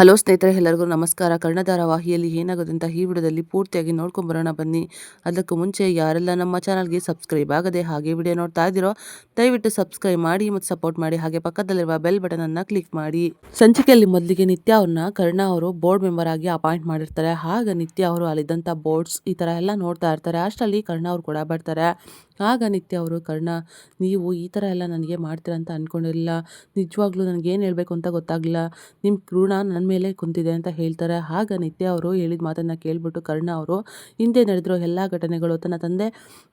Hello ಸ್ನೇಹಿತರೆ, ಎಲ್ಲರಿಗೂ ನಮಸ್ಕಾರ. ಕನ್ನಡ ಧಾರಾವಾಹಿಯಲ್ಲಿ ಏನಾಗುತ್ತೆ ಅಂತ ಈ ವಿಡಿಯೋದಲ್ಲಿ ಪೂರ್ತಿಯಾಗಿ ನೋಡ್ಕೊಂಬರೋಣ ಬನ್ನಿ. ಅದಕ್ಕೂ ಮುಂಚೆ ಯಾರೆಲ್ಲ ನಮ್ಮ ಚಾನಲ್ಗೆ ಸಬ್ಸ್ಕ್ರೈಬ್ ಆಗದೆ ಹಾಗೆ ವಿಡಿಯೋ ನೋಡ್ತಾ ಇದ್ದೀರೋ ದಯವಿಟ್ಟು ಸಬ್ಸ್ಕ್ರೈಬ್ ಮಾಡಿ ಮತ್ತು ಸಪೋರ್ಟ್ ಮಾಡಿ. ಹಾಗೆ ಪಕ್ಕದಲ್ಲಿರುವ ಬೆಲ್ ಬಟನ್ ಅನ್ನ ಕ್ಲಿಕ್ ಮಾಡಿ. ಸಂಚಿಕೆಯಲ್ಲಿ ಮೊದಲಿಗೆ ನಿತ್ಯ ಅವ್ರನ್ನ ಕರ್ಣ ಅವರು ಬೋರ್ಡ್ ಮೆಂಬರ್ ಆಗಿ ಅಪಾಯಿಂಟ್ ಮಾಡಿರ್ತಾರೆ. ಆಗ ನಿತ್ಯ ಅವರು ಅಲ್ಲಿದ್ದಂಥ ಬೋರ್ಡ್ಸ್ ಈ ಥರ ಎಲ್ಲ ನೋಡ್ತಾ ಇರ್ತಾರೆ. ಅಷ್ಟರಲ್ಲಿ ಕರ್ಣ ಅವರು ಕೂಡ ಬರ್ತಾರೆ. ಆಗ ನಿತ್ಯ ಅವರು, ಕರ್ಣ, ನೀವು ಈ ಥರ ಎಲ್ಲ ನನಗೆ ಮಾಡ್ತೀರ ಅಂತ ಅಂದ್ಕೊಂಡಿರಲಿಲ್ಲ. ನಿಜವಾಗ್ಲೂ ನನಗೇನು ಹೇಳಬೇಕು ಅಂತ ಗೊತ್ತಾಗಲಿಲ್ಲ. ನಿಮ್ಮ ಋಣ ನನ್ನ ಮೇಲೆ ಕುಂತಿದೆ ಅಂತ ಹೇಳ್ತಾರೆ. ಆಗ ನಿತ್ಯ ಅವರು ಹೇಳಿದ ಮಾತನ್ನು ಕೇಳಿಬಿಟ್ಟು ಕರ್ಣ ಅವರು ಹಿಂದೆ ನಡೆದಿರೋ ಎಲ್ಲ ಘಟನೆಗಳು, ತನ್ನ ತಂದೆ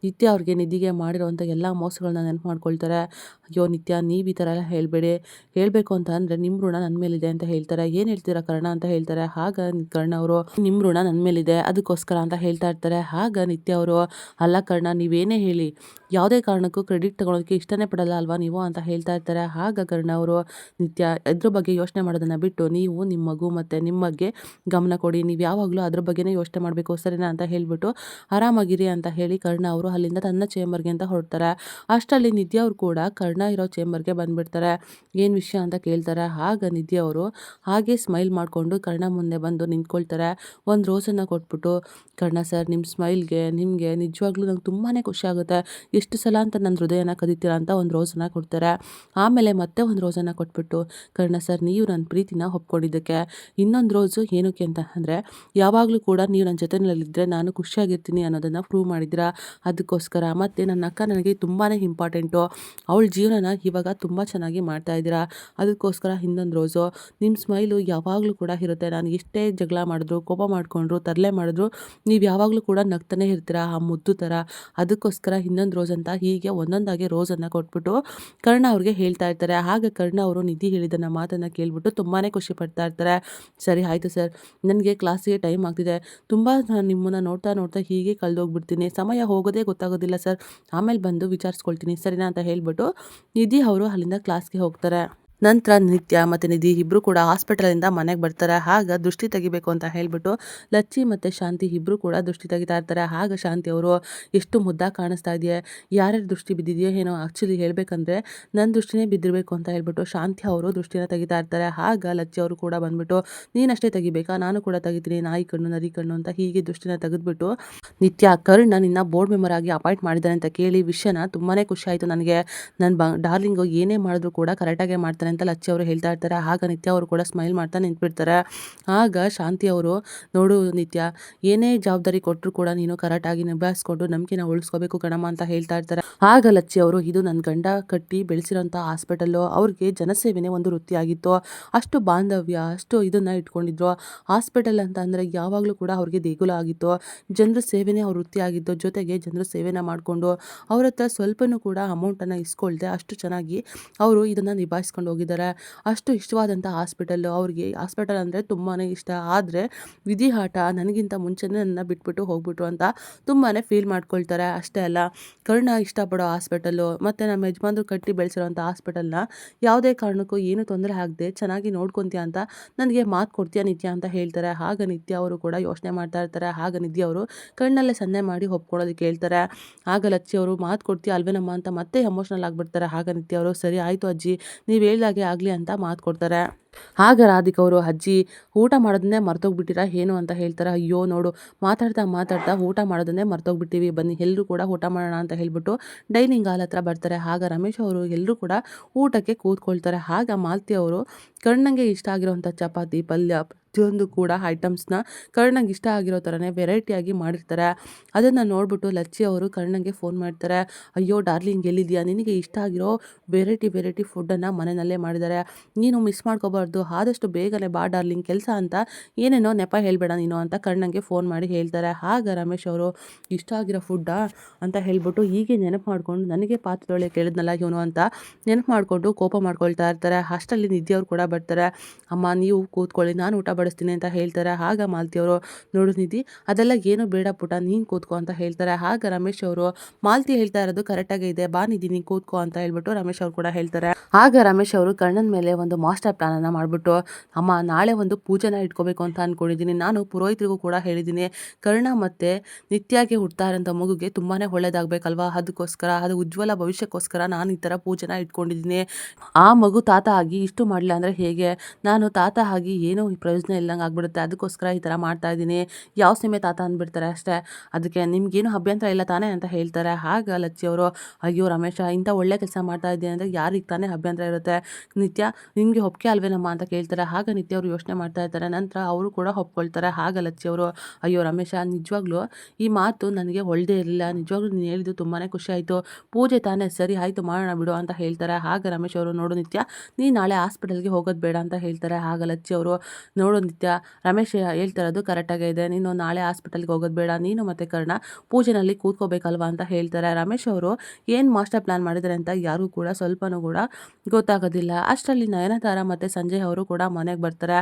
ನಿತ್ಯ ಅವ್ರಿಗೆ ನಿಧಿಗೆ ಮಾಡಿರೋವಂಥ ಎಲ್ಲ ಮೋಸಗಳನ್ನ ನೆನಪು ಮಾಡ್ಕೊಳ್ತಾರೆ. ಅಯ್ಯೋ ನಿತ್ಯ, ನೀವು ಈ ಥರ ಎಲ್ಲ ಹೇಳಬೇಡಿ, ಹೇಳಬೇಕು ಅಂತ ಅಂದರೆ ನಿಮ್ಮ ಋಣ ನನ್ನ ಮೇಲಿದೆ ಅಂತ ಹೇಳ್ತಾರೆ. ಏನು ಹೇಳ್ತೀರಾ ಕರ್ಣ ಅಂತ ಹೇಳ್ತಾರೆ. ಆಗ ಕರ್ಣ ಅವರು, ನಿಮ್ಮ ಋಣ ನನ್ನ ಮೇಲಿದೆ ಅದಕ್ಕೋಸ್ಕರ ಅಂತ ಹೇಳ್ತಾ ಇರ್ತಾರೆ. ಆಗ ನಿತ್ಯ ಅವರು, ಅಲ್ಲ ಕರ್ಣ, ನೀವೇನೇ ಹೇಳಿ ಯಾವುದೇ ಕಾರಣಕ್ಕೂ ಕ್ರೆಡಿಟ್ ತಗೊಳೋದಕ್ಕೆ ಇಷ್ಟನೇ ಪಡಲ್ಲ ಅಲ್ವಾ ನೀವು ಅಂತ ಹೇಳ್ತಾ ಇರ್ತಾರೆ. ಆಗ ಕರ್ಣ ಅವರು, ನಿತ್ಯ, ಇದ್ರ ಬಗ್ಗೆ ಯೋಚನೆ ಮಾಡೋದನ್ನು ಬಿಟ್ಟು ನೀವು ನಿಮ್ಮ ಮಗು ಮತ್ತು ನಿಮ್ಮ ಬಗ್ಗೆ ಗಮನ ಕೊಡಿ. ನೀವು ಯಾವಾಗಲೂ ಅದ್ರ ಬಗ್ಗೆನೇ ಯೋಚನೆ ಮಾಡಬೇಕು, ಸರಿನಾ ಅಂತ ಹೇಳಿಬಿಟ್ಟು ಆರಾಮಾಗಿರಿ ಅಂತ ಹೇಳಿ ಕರ್ಣ ಅವರು ಅಲ್ಲಿಂದ ತನ್ನ ಚೇಂಬರ್ಗೆ ಅಂತ ಹೊರಡ್ತಾರೆ. ಅಷ್ಟರಲ್ಲಿ ನಿತ್ಯ ಅವರು ಕೂಡ ಕರ್ಣ ಇರೋ ಚೇಂಬರ್ಗೆ ಬಂದುಬಿಡ್ತಾರೆ. ಏನು ವಿಷಯ ಅಂತ ಕೇಳ್ತಾರೆ. ಆಗ ನಿತ್ಯ ಅವರು ಹಾಗೆ ಸ್ಮೈಲ್ ಮಾಡಿಕೊಂಡು ಕರ್ಣ ಮುಂದೆ ಬಂದು ನಿಂತ್ಕೊಳ್ತಾರೆ. ಒಂದು ರೋಸನ್ನು ಕೊಟ್ಬಿಟ್ಟು, ಕರ್ಣ ಸರ್, ನಿಮ್ಮ ಸ್ಮೈಲ್ಗೆ ನಿಮಗೆ ನಿಜವಾಗ್ಲೂ ನಂಗೆ ತುಂಬಾ ಖುಷಿ ಆಗುತ್ತೆ. ಎಷ್ಟು ಸಲ ಅಂತ ನನ್ನ ಹೃದಯನ ಕದಿತೀರಾ ಅಂತ ಒಂದು ರೋಸನ್ನು ಕೊಡ್ತಾರೆ. ಆಮೇಲೆ ಮತ್ತೆ ಒಂದು ರೋಸನ್ನು ಕೊಟ್ಬಿಟ್ಟು, ಕರ್ಣ ಸರ್, ನೀವು ನನ್ನ ಪ್ರೀತಿನ ಒಪ್ಕೊಂಡಿದ್ದಕ್ಕೆ ಇನ್ನೊಂದು ರೋಸು ಏನಕ್ಕೆ ಅಂತ ಅಂದರೆ, ಯಾವಾಗಲೂ ಕೂಡ ನೀವು ನನ್ನ ಜೊತೆಯಲ್ಲಿದ್ದರೆ ನಾನು ಖುಷಿಯಾಗಿರ್ತೀನಿ ಅನ್ನೋದನ್ನು ಪ್ರೂವ್ ಮಾಡಿದ್ದೀರಾ, ಅದಕ್ಕೋಸ್ಕರ. ಮತ್ತು ನನ್ನ ಅಕ್ಕ ನನಗೆ ತುಂಬಾ ಇಂಪಾರ್ಟೆಂಟು, ಅವಳ ಜೀವನನ ಇವಾಗ ತುಂಬ ಚೆನ್ನಾಗಿ ಮಾಡ್ತಾ ಇದ್ದೀರಾ, ಅದಕ್ಕೋಸ್ಕರ ಇನ್ನೊಂದು ರೋಸು. ನಿಮ್ಮ ಸ್ಮೈಲು ಯಾವಾಗಲೂ ಕೂಡ ಇರುತ್ತೆ. ನಾನು ಎಷ್ಟೇ ಜಗಳ ಮಾಡಿದ್ರು, ಕೋಪ ಮಾಡಿಕೊಂಡ್ರು, ತರಲೆ ಮಾಡಿದ್ರು, ನೀವು ಯಾವಾಗಲೂ ಕೂಡ ನಗ್ತಾನೆ ಇರ್ತೀರಾ, ಆ ಮುದ್ದು ಥರ, ಅದಕ್ಕೋಸ್ಕರ ಇನ್ನೊಂದು ರೋಸ್ ಅಂತ ಹೀಗೆ ಒಂದೊಂದಾಗಿ ರೋಸನ್ನು ಕೊಟ್ಬಿಟ್ಟು ಕರ್ಣ ಅವ್ರಿಗೆ ಹೇಳ್ತಾ ಇರ್ತಾರೆ. ಆಗ ಕರ್ಣ ಅವರು ನಿಧಿ ಹೇಳಿದ್ದನ್ನು ಮಾತನ್ನು ಕೇಳಿಬಿಟ್ಟು ತುಂಬಾ ಖುಷಿ ಪಡ್ತಾ ಇರ್ತಾರೆ. ಸರಿ ಆಯಿತು ಸರ್, ನನಗೆ ಕ್ಲಾಸಿಗೆ ಟೈಮ್ ಆಗ್ತಿದೆ, ತುಂಬ ನಿಮ್ಮನ್ನು ನೋಡ್ತಾ ನೋಡ್ತಾ ಹೀಗೆ ಕಳೆದೋಗ್ಬಿಡ್ತೀನಿ, ಸಮಯ ಹೋಗೋದೇ ಗೊತ್ತಾಗೋದಿಲ್ಲ ಸರ್, ಆಮೇಲೆ ಬಂದು ವಿಚಾರಿಸ್ಕೊಳ್ತೀನಿ, ಸರಿನಾ ಅಂತ ಹೇಳಿಬಿಟ್ಟು ನಿಧಿ ಅವರು ಅಲ್ಲಿಂದ ಕ್ಲಾಸ್ಗೆ ಹೋಗ್ತಾರೆ. ನಂತರ ನಿತ್ಯ ಮತ್ತು ನಿಧಿ ಇಬ್ಬರು ಕೂಡ ಹಾಸ್ಪಿಟಲಿಂದ ಮನೆಗೆ ಬರ್ತಾರೆ. ಆಗ ದೃಷ್ಟಿ ತೆಗಿಬೇಕು ಅಂತ ಹೇಳಿಬಿಟ್ಟು ಲಚ್ಚಿ ಮತ್ತು ಶಾಂತಿ ಇಬ್ಬರು ಕೂಡ ದೃಷ್ಟಿ ತೆಗಿತಾ ಇರ್ತಾರೆ. ಆಗ ಶಾಂತಿ ಅವರು, ಎಷ್ಟು ಮುದ್ದಾಗಿ ಕಾಣಿಸ್ತಾ ಇದೆಯೇ, ಯಾರ್ಯಾರು ದೃಷ್ಟಿ ಬಿದ್ದಿದೆಯೋ ಏನೋ, ಆ್ಯಕ್ಚುಲಿ ಹೇಳಬೇಕಂದ್ರೆ ನನ್ನ ದೃಷ್ಟಿನೇ ಬಿದ್ದಿರಬೇಕು ಅಂತ ಹೇಳ್ಬಿಟ್ಟು ಶಾಂತಿ ಅವರು ದೃಷ್ಟಿನ ತೆಗಿತಾ ಇರ್ತಾರೆ. ಆಗ ಲಚ್ಚಿ ಅವರು ಕೂಡ ಬಂದ್ಬಿಟ್ಟು, ನೀನಷ್ಟೇ ತೆಗಿಬೇಕಾ, ನಾನು ಕೂಡ ತೆಗಿತೀನಿ, ನಾಯಿ ಕಣ್ಣು ನರಿ ಕಣ್ಣು ಅಂತ ಹೀಗೆ ದೃಷ್ಟಿನ ತೆಗೆದ್ಬಿಟ್ಟು, ನಿತ್ಯ, ಕರ್ಣ ನಿನ್ನ ಬೋರ್ಡ್ ಮೆಂಬರ್ ಆಗಿ ಅಪಾಯಿಂಟ್ ಮಾಡಿದ್ದಾನೆ ಅಂತ ಕೇಳಿ ವಿಷಯನ ತುಂಬಾ ಖುಷಿ ಆಯಿತು ನನಗೆ, ನನ್ನ ಡಾರ್ಲಿಂಗು ಏನೇ ಮಾಡಿದ್ರು ಕೂಡ ಕರೆಕ್ಟಾಗೆ ಮಾಡ್ತಾನೆ ಅಂತ ಲಚ್ಚಿ ಅವರು ಹೇಳ್ತಾ ಇರ್ತಾರೆ. ಆಗ ನಿತ್ಯ ಅವರು ಕೂಡ ಸ್ಮೈಲ್ ಮಾಡ್ತಾ ನಿಂತ್ಬಿಡ್ತಾರೆ. ಆಗ ಶಾಂತಿ ಅವರು, ನೋಡು ನಿತ್ಯ, ಏನೇ ಜವಾಬ್ದಾರಿ ಕೊಟ್ಟರು ಕೂಡ ನೀನು ಕರೆಕ್ಟಾಗಿ ನಿಭಾಯಿಸ್ಕೊಂಡು ನಂಬಿಕೆನ ಉಳಿಸ್ಕೋಬೇಕು ಕಣಮ್ಮ ಅಂತ ಹೇಳ್ತಾ ಇರ್ತಾರೆ. ಆಗ ಲಚ್ಚಿ ಅವರು, ಇದು ನನ್ನ ಗಂಡ ಕಟ್ಟಿ ಬೆಳೆಸಿರೋಂಥ ಹಾಸ್ಪಿಟಲ್ಲು, ಅವ್ರಿಗೆ ಜನಸೇವೆನೇ ಒಂದು ವೃತ್ತಿಯಾಗಿತ್ತು, ಅಷ್ಟು ಬಾಂಧವ್ಯ, ಅಷ್ಟು ಇದನ್ನು ಇಟ್ಕೊಂಡಿದ್ರು. ಹಾಸ್ಪಿಟಲ್ ಅಂತ ಅಂದರೆ ಯಾವಾಗಲೂ ಕೂಡ ಅವ್ರಿಗೆ ದೇಗುಲ ಆಗಿತ್ತು, ಜನರ ಸೇವೆನೇ ಅವ್ರ ವೃತ್ತಿ ಆಗಿತ್ತು. ಜೊತೆಗೆ ಜನರ ಸೇವೆನ ಮಾಡಿಕೊಂಡು ಅವ್ರ ಹತ್ರ ಸ್ವಲ್ಪನೂ ಕೂಡ ಅಮೌಂಟನ್ನು ಇಸ್ಕೊಳ್ದೆ ಅಷ್ಟು ಚೆನ್ನಾಗಿ ಅವರು ಇದನ್ನು ನಿಭಾಯಿಸ್ಕೊಂಡು ಹೋಗಿದ್ದಾರೆ. ಅಷ್ಟು ಇಷ್ಟವಾದಂಥ ಹಾಸ್ಪಿಟಲ್ಲು, ಅವ್ರಿಗೆ ಹಾಸ್ಪಿಟಲ್ ಅಂದರೆ ತುಂಬಾ ಇಷ್ಟ. ಆದರೆ ವಿಧಿ ಆಟ, ನನಗಿಂತ ಮುಂಚೆನೇ ನನ್ನ ಬಿಟ್ಬಿಟ್ಟು ಹೋಗ್ಬಿಟ್ರು ಅಂತ ತುಂಬಾ ಫೀಲ್ ಮಾಡ್ಕೊಳ್ತಾರೆ. ಅಷ್ಟೇ ಅಲ್ಲ, ಕರ್ಣ ಇಷ್ಟಪಡೋ ಹಾಸ್ಪಿಟಲ್ಲು ಮತ್ತು ನಮ್ಮ ಯಜಮಾನ್ರು ಕಟ್ಟಿ ಬೆಳೆಸಿರೋಂಥ ಹಾಸ್ಪಿಟಲ್ನ ಯಾವುದೇ ಕಾರಣಕ್ಕೂ ಏನು ತೊಂದರೆ ಆಗದೆ ಚೆನ್ನಾಗಿ ನೋಡ್ಕೊತೀಯ ಅಂತ ನನಗೆ ಮಾತು ಕೊಡ್ತೀಯ ನಿತ್ಯ ಅಂತ ಹೇಳ್ತಾರೆ. ಆಗ ನಿತ್ಯ ಅವರು ಕೂಡ ಯೋಚನೆ ಮಾಡ್ತಾ ಇರ್ತಾರೆ. ಆಗ ನಿಧಿ ಅವರು ಕಣ್ಣಲ್ಲೇ ಸನ್ನೆ ಮಾಡಿ ಒಪ್ಕೊಳ್ಳೋದಕ್ಕೆ ಹೇಳ್ತಾರೆ. ಆಗ ಲಚ್ಚಿ ಅವರು, ಮಾತು ಕೊಡ್ತೀಯ ಅಲ್ವೇನಮ್ಮ ಅಂತ ಮತ್ತೆ ಎಮೋಷ್ನಲ್ ಆಗಿಬಿಡ್ತಾರೆ. ಆಗ ನಿತ್ಯ ಅವರು, ಸರಿ ಆಯಿತು ಅಜ್ಜಿ, ನೀವು ಹೇಳ್ದಾಗೆ ಆಗಲಿ ಅಂತ ಮಾತು ಕೊಡ್ತಾರೆ. ಆಗ ರಾಧಿಕಾ ಅವರು, ಅಜ್ಜಿ, ಊಟ ಮಾಡೋದನ್ನೇ ಮರ್ತೋಗ್ಬಿಟ್ಟಿರಾ ಏನು ಅಂತ ಹೇಳ್ತಾರೆ. ಅಯ್ಯೋ ನೋಡು, ಮಾತಾಡ್ತಾ ಮಾತಾಡ್ತಾ ಊಟ ಮಾಡೋದನ್ನೇ ಮರ್ತೋಗ್ಬಿಟ್ಟಿವಿ, ಬನ್ನಿ ಎಲ್ಲರೂ ಕೂಡ ಊಟ ಮಾಡೋಣ ಅಂತ ಹೇಳ್ಬಿಟ್ಟು ಡೈನಿಂಗ್ ಹಾಲ್ ಹತ್ರ ಬರ್ತಾರೆ. ಆಗ ರಮೇಶ್ ಅವರು ಎಲ್ಲರೂ ಕೂಡ ಊಟಕ್ಕೆ ಕೂತ್ಕೊಳ್ತಾರೆ. ಆಗ ಮಾಲತಿ ಅವರು ಕರ್ಣಂಗೆ ಇಷ್ಟ ಆಗಿರೋಂಥ ಚಪಾತಿ, ಪಲ್ಯ, ಪ್ರತಿಯೊಂದು ಕೂಡ ಐಟಮ್ಸ್ನ ಕರ್ಣಂಗೆ ಇಷ್ಟ ಆಗಿರೋ ಥರನೇ ವೆರೈಟಿಯಾಗಿ ಮಾಡಿರ್ತಾರೆ. ಅದನ್ನು ನೋಡಿಬಿಟ್ಟು ಲಚ್ಚಿ ಅವರು ಕರ್ಣಂಗೆ ಫೋನ್ ಮಾಡ್ತಾರೆ. ಅಯ್ಯೋ ಡಾರ್ಲಿಂಗ್, ಎಲ್ಲಿದೆಯಾ, ನಿನಗೆ ಇಷ್ಟ ಆಗಿರೋ ವೆರೈಟಿ ಫುಡ್ಡನ್ನು ಮನೆಯಲ್ಲೇ ಮಾಡಿದ್ದಾರೆ, ನೀನು ಮಿಸ್ ಮಾಡ್ಕೋಬಾರ್ದು, ಆದಷ್ಟು ಬೇಗನೆ ಬಾ ಡಾರ್ಲಿಂಗ್, ಕೆಲಸ ಅಂತ ಏನೇನೋ ನೆಪ ಹೇಳಬೇಡ ನೀನು ಅಂತ ಕರ್ಣಂಗೆ ಫೋನ್ ಮಾಡಿ ಹೇಳ್ತಾರೆ. ಆಗ ರಮೇಶ್ ಅವರು, ಇಷ್ಟ ಆಗಿರೋ ಫುಡ್ಡಾ ಅಂತ ಹೇಳ್ಬಿಟ್ಟು ಹೀಗೆ ನೆನಪು ಮಾಡ್ಕೊಂಡು, ನನಗೆ ಪಾತ್ರೆದೊಳಗೆ ಕೇಳಿದ್ನಲ್ಲ ಇವನು ಅಂತ ನೆನಪು ಮಾಡಿಕೊಂಡು ಕೋಪ ಮಾಡ್ಕೊಳ್ತಾ ಇರ್ತಾರೆ. ಅಷ್ಟರಲ್ಲಿ ನಿಧಿ ಅವರು ಕೂಡ ಬರ್ತಾರೆ. ಅಮ್ಮ ನೀವು ಕೂತ್ಕೊಳ್ಳಿ, ನಾನು ಊಟ ಬಡಿಸ್ತೀನಿ ಅಂತ ಹೇಳ್ತಾರೆ. ಆಗ ಮಾಲತಿ ಅವರು, ನೋಡು ನಿಧಿ, ಅದೆಲ್ಲ ಏನು ಬೇಡ ಪುಟ, ನೀನು ಕೂತ್ಕೋ ಅಂತ ಹೇಳ್ತಾರೆ. ಆಗ ರಮೇಶ್ ಅವರು, ಮಾಲತಿ ಹೇಳ್ತಾ ಇರೋದು ಕರೆಕ್ಟಾಗೇ ಇದೆ, ಬಾ ನಿಧಿ ನೀನು ಕೂತ್ಕೋ ಅಂತ ಹೇಳ್ಬಿಟ್ಟು ರಮೇಶ್ ಅವರು ಕೂಡ ಹೇಳ್ತಾರೆ. ಆಗ ರಮೇಶ್ ಅವರು ಕರ್ಣನ ಮೇಲೆ ಒಂದು ಮಾಸ್ಟರ್ ಪ್ಲಾನನ್ನು ನಮಸ್ಕಾರನ ಮಾಡಿಬಿಟ್ಟು, ಅಮ್ಮ ನಾಳೆ ಒಂದು ಪೂಜೆನ ಇಟ್ಕೋಬೇಕು ಅಂತ ಅಂದ್ಕೊಂಡಿದ್ದೀನಿ. ನಾನು ಪುರೋಹಿತರಿಗೂ ಕೂಡ ಹೇಳಿದ್ದೀನಿ, ಕರ್ಣ ಮತ್ತು ನಿತ್ಯಾಗೆ ಹುಡ್ತಾ ಇರೋಂಥ ಮಗುಗೆ ತುಂಬಾ ಒಳ್ಳೇದಾಗಬೇಕಲ್ವಾ, ಅದಕ್ಕೋಸ್ಕರ ಅದು ಉಜ್ವಲ ಭವಿಷ್ಯಕ್ಕೋಸ್ಕರ ನಾನು ಈ ಥರ ಪೂಜೆನ ಇಟ್ಕೊಂಡಿದ್ದೀನಿ. ಆ ಮಗು ತಾತ ಆಗಿ ಇಷ್ಟು ಮಾಡಲಿಲ್ಲ ಅಂದರೆ ಹೇಗೆ, ನಾನು ತಾತ ಆಗಿ ಏನೂ ಪ್ರಯೋಜನ ಇಲ್ಲದಂಗೆ ಆಗ್ಬಿಡುತ್ತೆ, ಅದಕ್ಕೋಸ್ಕರ ಈ ಥರ ಮಾಡ್ತಾ ಇದ್ದೀನಿ. ಯಾವ ಸೀಮೆ ತಾತ ಅಂದ್ಬಿಡ್ತಾರೆ ಅಷ್ಟೇ. ಅದಕ್ಕೆ ನಿಮ್ಗೇನು ಅಭ್ಯಂತರ ಇಲ್ಲ ತಾನೇ ಅಂತ ಹೇಳ್ತಾರೆ. ಆಗ ಲಚ್ಚಿಯವರು, ಅಯ್ಯೋ ರಮೇಶ, ಇಂಥ ಒಳ್ಳೆ ಕೆಲಸ ಮಾಡ್ತಾ ಇದ್ದೀನಿ ಅಂದರೆ ಯಾರಿಗೆ ತಾನೇ ಅಭ್ಯಂತರ ಇರುತ್ತೆ, ನಿತ್ಯ ನಿಮಗೆ ಒಪ್ಪಿಗೆ ಅಲ್ವೇನಮ್ಮ ಅಂತ ಕೇಳ್ತಾರೆ. ಆಗ ನಿತ್ಯ ಅವರು ಯೋಚನೆ ಮಾಡ್ತಾ ಇರ್ತಾರೆ. ನಂತರ ಅವರು ಕೂಡ ಒಪ್ಕೊಳ್ತಾರೆ. ಆಗ ಲಚ್ಚಿಯವರು, ಅಯ್ಯೋ ರಮೇಶ, ನಿಜವಾಗ್ಲೂ ಈ ಮಾತು ನನಗೆ ಒಳ್ದೇ ಇರಲಿಲ್ಲ, ನಿಜವಾಗ್ಲೂ ನೀನು ಹೇಳಿದ್ದು ತುಂಬಾ ಖುಷಿ ಆಯಿತು, ಪೂಜೆ ತಾನೇ, ಸರಿ ಆಯಿತು ಮಾಡೋಣ ಬಿಡು ಅಂತ ಹೇಳ್ತಾರೆ. ಆಗ ರಮೇಶ್ ಅವರು, ನೋಡು ನಿತ್ಯ, ನೀನು ನಾಳೆ ಹಾಸ್ಪಿಟಲ್ಗೆ ಹೋಗೋದು ಬೇಡ ಅಂತ ಹೇಳ್ತಾರೆ. ಆಗ ಲಚ್ಚಿಯವರು, ನೋಡು ನಿತ್ಯ, ರಮೇಶ್ ಹೇಳ್ತಿರೋದು ಕರೆಕ್ಟಾಗೇ ಇದೆ, ನೀನು ನಾಳೆ ಹಾಸ್ಪಿಟಲ್ಗೆ ಹೋಗೋದು ಬೇಡ, ನೀನು ಮತ್ತು ಕರ್ಣ ಪೂಜೆನಲ್ಲಿ ಕೂತ್ಕೋಬೇಕಲ್ವಾ ಅಂತ ಹೇಳ್ತಾರೆ. ರಮೇಶ್ ಅವರು ಏನು ಮಾಸ್ಟರ್ ಪ್ಲ್ಯಾನ್ ಮಾಡಿದ್ದಾರೆ ಅಂತ ಯಾರಿಗೂ ಕೂಡ ಸ್ವಲ್ಪನೂ ಕೂಡ ಗೊತ್ತಾಗೋದಿಲ್ಲ. ಅಷ್ಟರಲ್ಲಿ ನಯನತಾರ ಮತ್ತು ಸಂಜಯ್ ಅವರು ಕೂಡ ಮನೆಗೆ ಬರ್ತಾರೆ.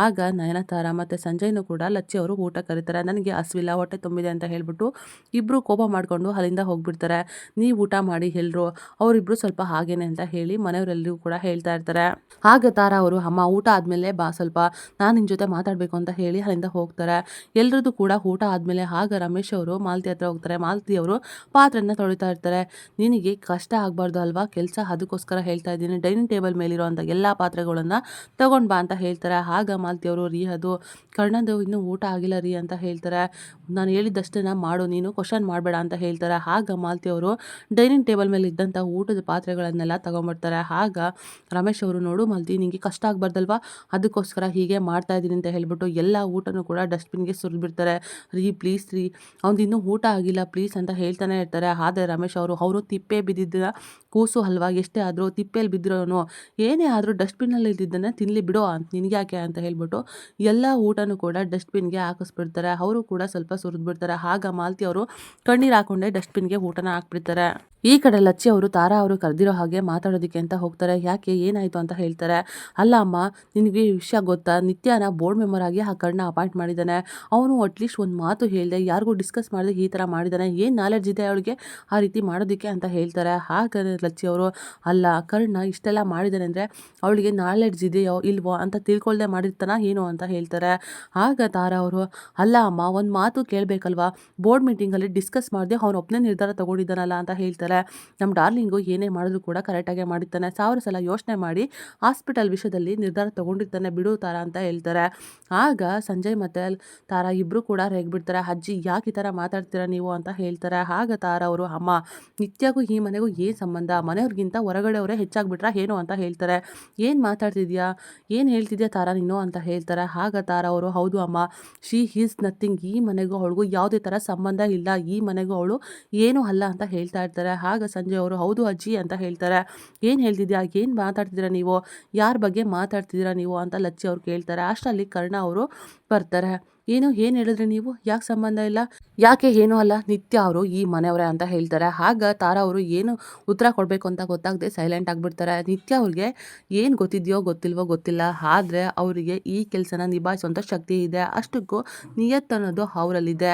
ಆಗ ನಯನತಾರ ಮತ್ತು ಸಂಜಯ್ನೂ ಕೂಡ ಲಚ್ಚಿ ಅವರು ಊಟ ಕರೀತಾರೆ. ನನಗೆ ಹಸಿವಿಲ್ಲ, ಹೊಟ್ಟೆ ತುಂಬಿದೆ ಅಂತ ಹೇಳ್ಬಿಟ್ಟು ಇಬ್ಬರು ಕೋಪ ಮಾಡಿಕೊಂಡು ಅಲ್ಲಿಂದ ಹೋಗ್ಬಿಡ್ತಾರೆ. ನೀವು ಊಟ ಮಾಡಿ ಎಲ್ಲರೂ, ಅವರಿಬ್ಬರು ಸ್ವಲ್ಪ ಹಾಗೇನೆ ಅಂತ ಹೇಳಿ ಮನೆಯವರೆಲ್ಲರಿಗೂ ಕೂಡ ಹೇಳ್ತಾ ಇರ್ತಾರೆ. ಆಗ ತಾರ ಅವರು, ಅಮ್ಮ ಊಟ ಆದಮೇಲೆ ಬಾ, ಸ್ವಲ್ಪ ನಾನು ನಿನ್ನ ಜೊತೆ ಮಾತಾಡಬೇಕು ಅಂತ ಹೇಳಿ ಅಲ್ಲಿಂದ ಹೋಗ್ತಾರೆ. ಎಲ್ಲರದ್ದು ಕೂಡ ಊಟ ಆದಮೇಲೆ ಆಗ ರಮೇಶ್ ಅವರು ಮಾಲತಿ ಹತ್ರ ಹೋಗ್ತಾರೆ. ಮಾಲತಿ ಅವರು ಪಾತ್ರೆನ ತೊಳಿತಾ ಇರ್ತಾರೆ. ನಿನಗೆ ಕಷ್ಟ ಆಗಬಾರ್ದು ಅಲ್ವಾ ಕೆಲಸ, ಅದಕ್ಕೋಸ್ಕರ ಹೇಳ್ತಾ ಇದ್ದೀನಿ, ಡೈನಿಂಗ್ ಟೇಬಲ್ ಮೇಲಿರೋಂಥ ಎಲ್ಲ ಪಾತ್ರೆಗಳನ್ನು ತಗೊಂಡು ಬಾ ಅಂತ ಹೇಳ್ತಾರೆ. ಆಗ ಮಾಲತಿ ಅವರು, ರೀ ಅದು ಕರ್ಣಂದು ಇನ್ನೂ ಊಟ ಆಗಿಲ್ಲ ರೀ ಅಂತ ಹೇಳ್ತಾರೆ. ನಾನು ಹೇಳಿದ್ದಷ್ಟನ್ನ ಮಾಡು, ನೀನು ಕ್ವಶನ್ ಮಾಡಬೇಡ ಅಂತ ಹೇಳ್ತಾರೆ. ಆಗ ಮಾಲತಿ ಅವರು ಡೈನಿಂಗ್ ಟೇಬಲ್ ಮೇಲೆ ಇದ್ದಂಥ ಊಟದ ಪಾತ್ರೆಗಳನ್ನೆಲ್ಲ ತಗೊಂಡ್ಬರ್ತಾರೆ. ಆಗ ರಮೇಶ್ ಅವರು, ನೋಡು ಮಾಲತಿ, ನಿನಗೆ ಕಷ್ಟ ಆಗಬಾರ್ದಲ್ವಾ, ಅದಕ್ಕೋಸ್ಕರ ಹೀಗೆ ಮಾಡ್ತಾ ಇದ್ದೀನಿ ಅಂತ ಹೇಳ್ಬಿಟ್ಟು ಎಲ್ಲ ಊಟನೂ ಕೂಡ ಡಸ್ಟ್ಬಿನ್ಗೆ ಸುರಿದ್ಬಿಡ್ತಾರೆ. ರೀ ಪ್ಲೀಸ್ ರೀ, ಅವ್ನು ಇನ್ನೂ ಊಟ ಆಗಿಲ್ಲ ಪ್ಲೀಸ್ ಅಂತ ಹೇಳ್ತಾನೆ ಇರ್ತಾರೆ. ಆದರೆ ರಮೇಶ್ ಅವರು ತಿಪ್ಪೆ ಬಿದ್ದಿದ್ದ ಕೂಸು ಅಲ್ವಾ, ಎಷ್ಟೇ ಆದರೂ ತಿಪ್ಪೆಯಲ್ಲಿ ಬಿದ್ದಿರೋನು ಏನೇ ಆದರೂ ಡಸ್ಟ್ಬಿನ್ನಲ್ಲಿ ಇದ್ದಿದ್ದನ್ನು ತಿನ್ನಲಿ ಬಿಡೋ ಅಂತ ನಿನಗೆ ಯಾಕೆ ಅಂತ ಹೇಳ್ಬಿಟ್ಟು ಎಲ್ಲ ಊಟನೂ ಕೂಡ ಡಸ್ಟ್ಬಿನ್ಗೆ ಹಾಕಿಸ್ಬಿಡ್ತಾರೆ. ಅವರು ಕೂಡ ಸ್ವಲ್ಪ ಸುರಿದ್ಬಿಡ್ತಾರೆ. ಆಗ ಮಾಲತಿ ಅವರು ಕಣ್ಣೀರು ಹಾಕೊಂಡೆ ಡಸ್ಟ್ಬಿನ್ಗೆ ಊಟನ ಹಾಕ್ಬಿಡ್ತಾರೆ. ಈ ಕಡೆ ಲಚ್ಚಿ ಅವರು ತಾರಾ ಅವರು ಕರೆದಿರೋ ಹಾಗೆ ಮಾತಾಡೋದಕ್ಕೆ ಅಂತ ಹೋಗ್ತಾರೆ. ಯಾಕೆ ಏನಾಯಿತು ಅಂತ ಹೇಳ್ತಾರೆ. ಅಲ್ಲ ಅಮ್ಮ, ನಿನಗೆ ವಿಷಯ ಗೊತ್ತಾ, ನಿತ್ಯನ ಬೋರ್ಡ್ ಮೆಂಬರ್ ಆಗಿ ಆ ಕರ್ಣ ಅಪಾಯಿಂಟ್ ಮಾಡಿದ್ದಾನೆ, ಅವನು ಅಟ್ಲೀಸ್ಟ್ ಒಂದು ಮಾತು ಹೇಳಿದೆ, ಯಾರಿಗೂ ಡಿಸ್ಕಸ್ ಮಾಡಿದೆ ಈ ಥರ ಮಾಡಿದ್ದಾನೆ, ಏನು ನಾಲೆಡ್ಜ್ ಇದೆ ಅವಳಿಗೆ ಆ ರೀತಿ ಮಾಡೋದಕ್ಕೆ ಅಂತ ಹೇಳ್ತಾರೆ. ಆಗ ಲಚ್ಚಿ ಅವರು, ಅಲ್ಲ ಕರ್ಣ ಇಷ್ಟೆಲ್ಲ ಮಾಡಿದ್ದಾನೆ ಅಂದರೆ ಅವಳಿಗೆ ನಾಲೆಡ್ಜ್ ಇದೆಯೋ ಇಲ್ವೋ ಅಂತ ತಿಳ್ಕೊಳ್ದೆ ಮಾಡಿರ್ತಾನ ಏನು ಅಂತ ಹೇಳ್ತಾರೆ. ಆಗ ತಾರಾ ಅವರು, ಅಲ್ಲ ಅಮ್ಮ, ಒಂದು ಮಾತು ಕೇಳಬೇಕಲ್ವಾ, ಬೋರ್ಡ್ ಮೀಟಿಂಗಲ್ಲಿ ಡಿಸ್ಕಸ್ ಮಾಡಿದೆ ಅವನು ಒಬ್ಬನೇ ನಿರ್ಧಾರ ತಗೊಂಡಿದ್ದಾನಲ್ಲ ಅಂತ ಹೇಳ್ತಾರೆ. ನಮ್ಮ ಡಾರ್ಲಿಂಗು ಏನೇ ಮಾಡಿದ್ರು ಕೂಡ ಕರೆಕ್ಟಾಗೆ ಮಾಡಿರ್ತಾನೆ, 1000 ಸಲ ಯೋಚನೆ ಮಾಡಿ ಹಾಸ್ಪಿಟಲ್ ವಿಷಯದಲ್ಲಿ ನಿರ್ಧಾರ ತಗೊಂಡಿರ್ತಾನೆ ಬಿಡು ತಾರಾ ಅಂತ ಹೇಳ್ತಾರೆ. ಆಗ ಸಂಜಯ್ ಮತ್ತು ತಾರಾ ಇಬ್ಬರು ಕೂಡ ರೇಗ್ಬಿಡ್ತಾರೆ. ಅಜ್ಜಿ ಯಾಕೆ ಈ ಥರ ಮಾತಾಡ್ತೀರಾ ನೀವು ಅಂತ ಹೇಳ್ತಾರೆ. ಆಗ ತಾರಾ ಅವರು, ಅಮ್ಮ ನಿತ್ಯಗೂ ಈ ಮನೆಗೂ ಏನು ಸಂಬಂಧ, ಮನೆಯವ್ರಿಗಿಂತ ಹೊರಗಡೆ ಅವರೇ ಹೆಚ್ಚಾಗ್ಬಿಟ್ರಾ ಏನು ಅಂತ ಹೇಳ್ತಾರೆ. ಏನು ಮಾತಾಡ್ತಿದ್ಯಾ, ಏನು ಹೇಳ್ತಿದ್ಯಾ ತಾರಾ ನೀನು ಅಂತ ಹೇಳ್ತಾರೆ. ಆಗ ತಾರಾ ಅವರು, ಹೌದು ಅಮ್ಮ, ಶಿ ಈಸ್ ನಥಿಂಗ್, ಈ ಮನೆಗೂ ಅವಳಿಗೂ ಯಾವುದೇ ಥರ ಸಂಬಂಧ ಇಲ್ಲ, ಈ ಮನೆಗೂ ಅವಳು ಏನೂ ಅಲ್ಲ ಅಂತ ಹೇಳ್ತಾ ಇರ್ತಾರೆ. ಆಗ ಸಂಜಯ್ ಅವರು, ಹೌದು ಅಜ್ಜಿ ಅಂತ ಹೇಳ್ತಾರೆ. ಏನು ಹೇಳ್ತಿದ್ಯಾ, ಏನು ಮಾತಾಡ್ತಿದ್ದೀರಾ ನೀವು, ಯಾರ ಬಗ್ಗೆ ಮಾತಾಡ್ತಿದ್ದೀರಾ ನೀವು ಅಂತ ಲಚ್ಚಿ ಅವ್ರು ಕೇಳ್ತಾರೆ. ಅಷ್ಟರಲ್ಲಿ ಕರ್ಣ ಅವರು ಬರ್ತಾರೆ. ಏನು ಹೇಳಿದ್ರಿ ನೀವು, ಯಾಕೆ ಸಂಬಂಧ ಇಲ್ಲ, ಯಾಕೆ ಏನೂ ಅಲ್ಲ, ನಿತ್ಯ ಅವರು ಈ ಮನೆಯವರೇ ಅಂತ ಹೇಳ್ತಾರೆ. ಆಗ ತಾರಾ ಅವರು ಏನು ಉತ್ತರ ಕೊಡಬೇಕು ಅಂತ ಗೊತ್ತಾಗದೆ ಸೈಲೆಂಟ್ ಆಗಿಬಿಡ್ತಾರೆ. ನಿತ್ಯ ಅವ್ರಿಗೆ ಏನು ಗೊತ್ತಿದೆಯೋ ಗೊತ್ತಿಲ್ವೋ ಗೊತ್ತಿಲ್ಲ, ಆದರೆ ಅವರಿಗೆ ಈ ಕೆಲಸನ ನಿಭಾಯಿಸುವಂಥ ಶಕ್ತಿ ಇದೆ, ಅಷ್ಟಕ್ಕೂ ನಿಯತ್ತನ್ನೋದು ಅವರಲ್ಲಿದೆ,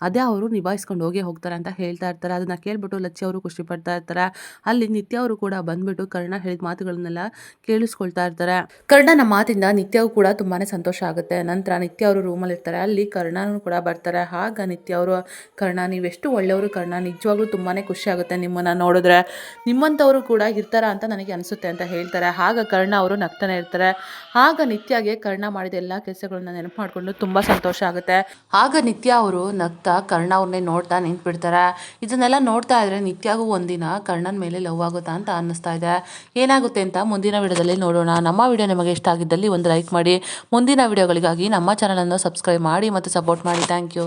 ಅದೇ ಅವರು ನಿಭಾಯಿಸ್ಕೊಂಡು ಹೋಗ್ತಾರೆ ಅಂತ ಹೇಳ್ತಾ ಇರ್ತಾರೆ. ಅದನ್ನು ಕೇಳ್ಬಿಟ್ಟು ಲಚ್ಚಿ ಅವರು ಖುಷಿ ಪಡ್ತಾ ಇರ್ತಾರೆ. ಅಲ್ಲಿ ನಿತ್ಯ ಅವರು ಕೂಡ ಬಂದ್ಬಿಟ್ಟು ಕರ್ಣ ಹೇಳಿದ ಮಾತುಗಳನ್ನೆಲ್ಲ ಕೇಳಿಸ್ಕೊಳ್ತಾ ಇರ್ತಾರೆ. ಕರ್ಣನ ಮಾತಿಂದ ನಿತ್ಯಗೂ ಕೂಡ ತುಂಬಾ ಸಂತೋಷ ಆಗುತ್ತೆ. ನಂತರ ನಿತ್ಯ ಅವರು ರೂಮಲ್ಲಿ ಇರ್ತಾರೆ. ಅಲ್ಲಿ ಕರ್ಣನೂ ಕೂಡ ಬರ್ತಾರೆ. ಆಗ ನಿತ್ಯ ಅವರು, ಕರ್ಣ ನೀವೆಷ್ಟು ಒಳ್ಳೆಯವರು ಕರ್ಣ, ನಿಜವಾಗ್ಲೂ ತುಂಬಾ ಖುಷಿ ಆಗುತ್ತೆ ನಿಮ್ಮನ್ನು ನೋಡಿದ್ರೆ, ನಿಮ್ಮಂಥವರು ಕೂಡ ಇರ್ತಾರ ಅಂತ ನನಗೆ ಅನಿಸುತ್ತೆ ಅಂತ ಹೇಳ್ತಾರೆ. ಆಗ ಕರ್ಣ ಅವರು ನಗ್ತಾನೆ ಇರ್ತಾರೆ. ಆಗ ನಿತ್ಯಗೆ ಕರ್ಣ ಮಾಡಿದ ಎಲ್ಲ ಕೆಲಸಗಳನ್ನ ನೆನಪು ಮಾಡಿಕೊಂಡು ತುಂಬ ಸಂತೋಷ ಆಗುತ್ತೆ. ಆಗ ನಿತ್ಯ ಅವರು ನಗ್ತಾ ಕರ್ಣ ಅವ್ರನ್ನೇ ನೋಡ್ತಾ ನಿಂತ್ಬಿಡ್ತಾರೆ. ಇದನ್ನೆಲ್ಲ ನೋಡ್ತಾ ಇದ್ರೆ ನಿತ್ಯಾಗೂ ಒಂದಿನ ಕರ್ಣನ ಮೇಲೆ ಲವ್ ಆಗುತ್ತಾ ಅಂತ ಅನ್ನಿಸ್ತಾ ಇದೆ. ಏನಾಗುತ್ತೆ ಅಂತ ಮುಂದಿನ ವಿಡಿಯೋದಲ್ಲಿ ನೋಡೋಣ. ನಮ್ಮ ವಿಡಿಯೋ ನಿಮಗೆ ಇಷ್ಟ ಆಗಿದ್ದಲ್ಲಿ ಒಂದು ಲೈಕ್ ಮಾಡಿ, ಮುಂದಿನ ವಿಡಿಯೋಗಳಿಗಾಗಿ ನಮ್ಮ ಚಾನಲನ್ನು ಸಬ್ಸ್ಕ್ರೈಬ್ ಮಾಡಿ ಮತ್ತು ಸಪೋರ್ಟ್ ಮಾಡಿ. Thank you.